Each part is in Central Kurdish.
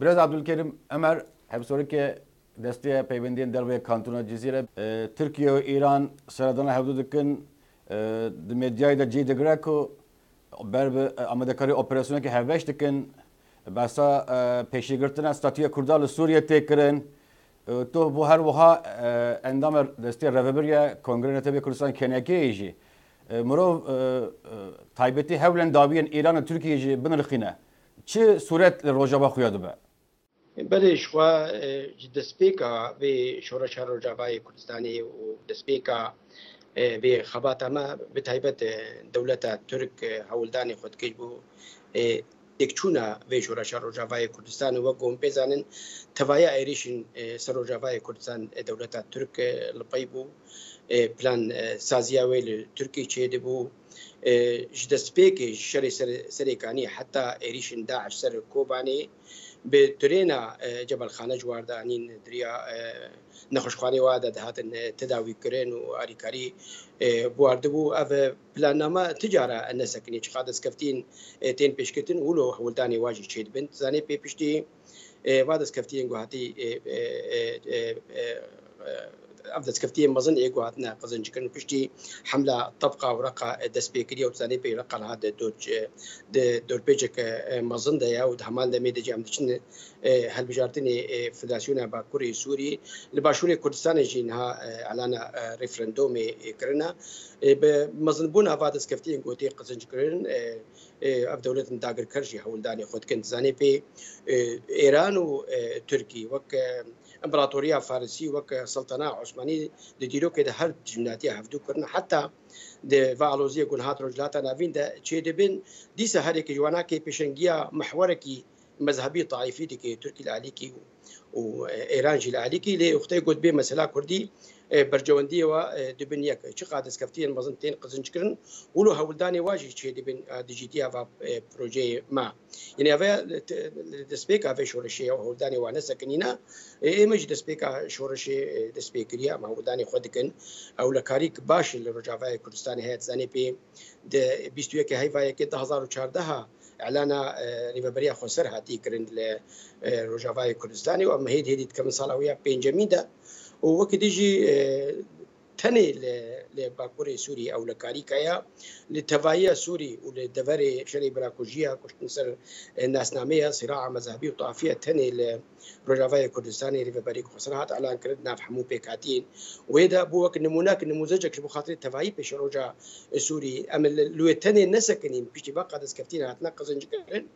Biraz Abdülkerim Ömer hep soru ki desteğe peyvendiğin derbe kantona cizire Türkiye ve İran sıradan hevdudukin medyayı da cide greco berbe Amerika'yı operasyonu ki hevbeş dikin basa peşigirtine statüye kurdalı Suriye tekirin تو bu her vaha endam desteğe reveberiye kongre tabi Kürdistan keneki مرو تایبەتی هەولێن داویان ئێران و تورکیەژی بنرخینە چه سوورەت لە ڕۆژەوا خویا دەبێ بله شوا دەستپێکە بێ شۆڕەشە ڕۆژاوای کوردستانی و دەستپێکە بێ خەباتەمە بتایبەت دەولەتە تورک هەوڵدانی خۆتکەی بوو تێکچوونە بێ شۆڕەشە ڕۆژاوای کوردستان وە گۆم بێزانن تەوایە ئایریشن سەر ڕۆژاوای کوردستان دەولەتە تورک لەپەی بوو پلان سازیاوی ل ترکی چیده بو جدسپیکی شری سریکانی حتی ایریشن داعش سر کوبانی به ترینا جبل خانه جواردانین دریا نخوشخوانی واده دهاتن تداوی کرن و آریکاری بوارد بو اف پلاننامه تجاره النسکنی چقدر سکفتین تین پیشکتن ولو هولدانی واجی چید بنت زانی پی پشتی وادس کفتین گوهاتی أفضل كفتين مظن إيجو هاتنا قزن جكن بشتي حملة طبقة ورقة دسبيكرية وتزاني بي رقة هذا دور بيجك مظن ده يا ودهمان ده ميدا جام دشن هل بجارتني فدراسيون باكوري سوري لباشوري كردستان جينها على ريفرندوم كرنا بمظن بونا فادس كفتين قوتي قزن جكن أف دولة داغر كرجي هولداني خود كنت زاني بي إيران وتركي وك امبراطوريه فارسي وك سلطنه عثماني ديرو كده هر جملاتي هفدو كرنا حتى د فالوزيه كون هات رجلاتا نافين ده تشيدبن ديسه هريك جوانا كي بشنجيا محوركي مذهبي طائفي دي تركي العليكي وايران جي العليكي لي اختي قد بي مساله كردي برجونديه و دبنيك شي قادس كفتين مزنتين قزنجكرن ولو هولداني واجي تشيدبن ديجيتيا فا بروجي ما يعني افا دسبيكا في شورشي هولداني وانا سكنينا ايمج دسبيكا شورشي دسبيكريا ما هولداني خدكن او لكاريك باش الرجافاي كردستاني هيت زاني بي د 21 هيفاي كده 2014 اعلان ريفابريا خسر هاتي كرند لرجافاي كردستاني واما هيدي كم صلاويه بنجاميدا ووقت يجي تاني لباكوري سوري او لكاريكايا لتفايا سوري ولدفري شري براكوجيا كشتنسر الناس نامية صراع مذهبي وطائفية تاني لرجافاي كردستاني ريفابريك خسرات اعلان كردنا في حمو بيكاتين وهذا بوك نموناك نموذجك بخاطر تفاي بيش رجا سوري ام لو تاني نسكنين بيش بقى دسكفتين هتنقص انجكرن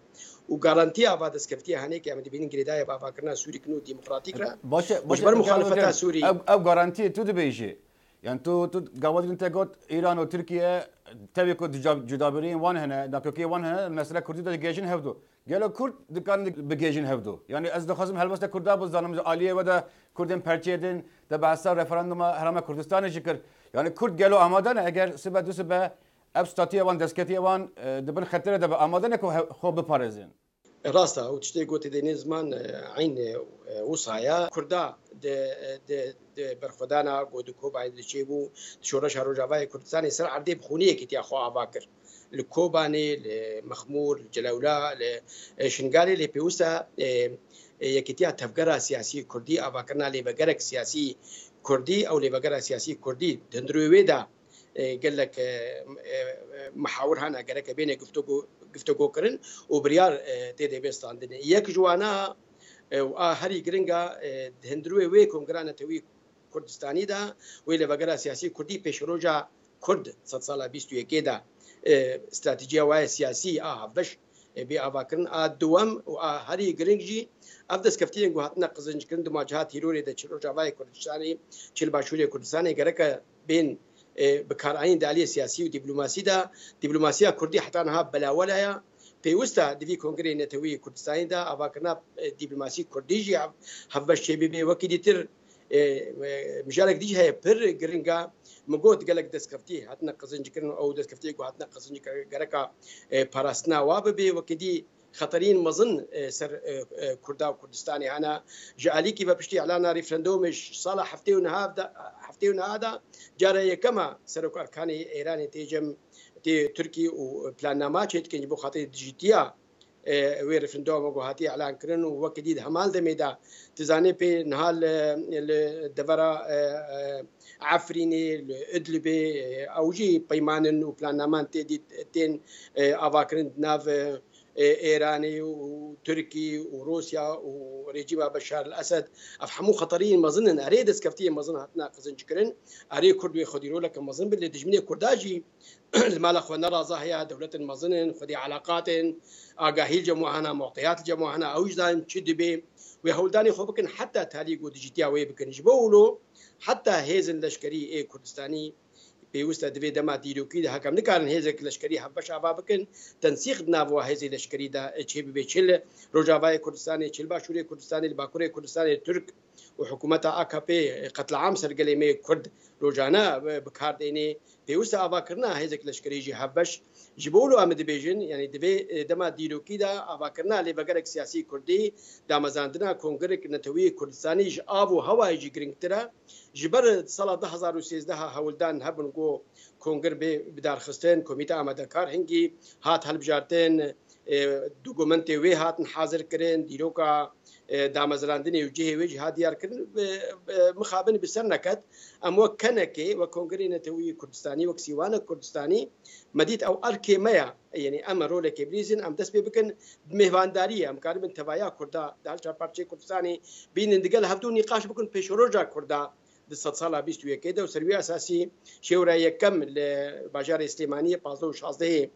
وغارانتي افادس كفتيه هنيك يعني بين جريدايه بابا كرنا سوري كنو ديمقراطيك را باش بر مخالفتها سوري او غارانتي تو دبيجي يعني تو قاعد انت قلت ايران وتركيا تبي كنت جدابرين وان هنا داكوكي وان هنا المساله كردي دا جيجن هفدو قالوا كرد كان بجيجن هفدو يعني از خصم هل بس كردا بزانم عاليه ودا كردن پرچيدن ده بحث ريفراندوم هرم كردستان شكر يعني كرد قالوا امادن اگر سبه دو سبه ابستاتيه وان دسكتيه وان دبن خطر ده امادن خو بپارزين راستا وتشتي قلت دي نزمان عين وصايا كردا د برخدانا قودكو بعد لشيبو شورش روجاوي كردستاني سر عردي بخونيه كتي اخو اباكر الكوباني لمخمور الجلاولا لشنغالي لبيوسا يكتيا تفكر سياسي كردي اباكرنا لبغرك سياسي كردي او لبغرك سياسي كردي دندرويدا قال لك محاور هنا قال لك بين گفتگو کرن و بریار تیده بیستان دنیا یک جوانا و هری گرینگا هندروی وی کنگران توی کردستانی دا وی لبگرا سیاسی کردی پیش روجا کرد 100 ساله 21 دا استراتیجیا وای سیاسی هفدش بی آواکرن دوام و هری گرینگجی افدس کفتین گو هاتنا قزنج کرن دو مواجهات هیروری دا چلو جوای کردستانی چل باشوری کردستانی گرکا بین بكارعين دالية سياسية ودبلوماسية دا دبلوماسية كردية حتى أنها بلا ولا بيوستا دفي كونغري نتوي كردستان دا أباكنا دبلوماسية كرديجي هفبش شبيبي وكيدي تر مجالك ديجي هي بر جرينجا مجود قالك دسكفتي هاتنا قزنج كرن أو دسكفتي هاتنا قزنج كركا باراستنا واببي وكيدي خطرين مظن سر كردا وكردستاني أنا جاليكي ببشتي إعلان ريفرندومش صالح حفتي هذا جاري كما سرك أركاني إيراني تيجم تركي وبلان ما شيء كنجبو خاطر ديجيتيا وی رفرندوم وهاتی اعلان کردن و وقت دید همال دمیدا تزانی په نهال دورا عفرینی ادلب اوجی پیمانن و پلاننامه تین آواکرند ناو ايراني وتركي وروسيا ورجيم بشار الاسد افهموا خطرين مظن اريد اسكفتيه مظن هاتنا قزنجكرن اري كردوي خديرو لك مظن باللي دجمني كرداجي المال اخوانا رازاهيا دولة مظن خدي علاقات اقاهيل جموعنا معطيات جموعنا اوجدان تشدبي وهولداني خوبكن حتى تاليق وديجيتيا وي بكن جبولو حتى هيزن لشكري اي كردستاني بيوستا دبي دما ديروكي ده حكم نكارن هيزك لشكري حبش عبابكن تنسيق نافو هيزي لشكري ده تشيب بيشل روجافاي كردستاني تشيل باشوري كردستاني الباكوري كردستاني الترك وحكومتها AKP قتل عام سرقليمي كرد روجانا بكارديني بيوستا اباكرنا هيزك لشكري جي حبش جبولو امد بيجن يعني دبي دما ديروكي ده اباكرنا لي بغرك سياسي كردي دامزاندنا كونغرك نتوي كردستاني جابو هواي جي جرينكترا جبر سال 2013 هولدان هبنگو کنگر به بدار خستن کمیته آماده کار هنگی هات هلبجارتن دوکومنت وی هاتن حاضر کرن دیروکا دامزراندنی وجهه وجه هادیار کرن مخابن بسر نکد اما کنکی و کنگری نتوی کردستانی و کسیوان کردستانی مدید او ارکی میا يعني اما رول كبريزن ام دس بكن مهوانداريه ام قارب توايا كردا دالچا پارچه كردستاني بين اندقل هبدو نقاش بكن بيشروجا كردا دست سالا 21 كده وسروي اساسي شورا يكم لباجار سليمانيه 15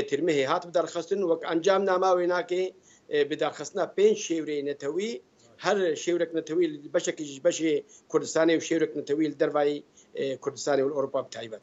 ترمه هات بدار خستن وك انجام نامه ويناكي بدار خصنا بين شوري نتوي هر شورك نتوي بشكل بشي كردستاني وشورك نتوي الدرباي كردستاني والاوروبا بتاعيبات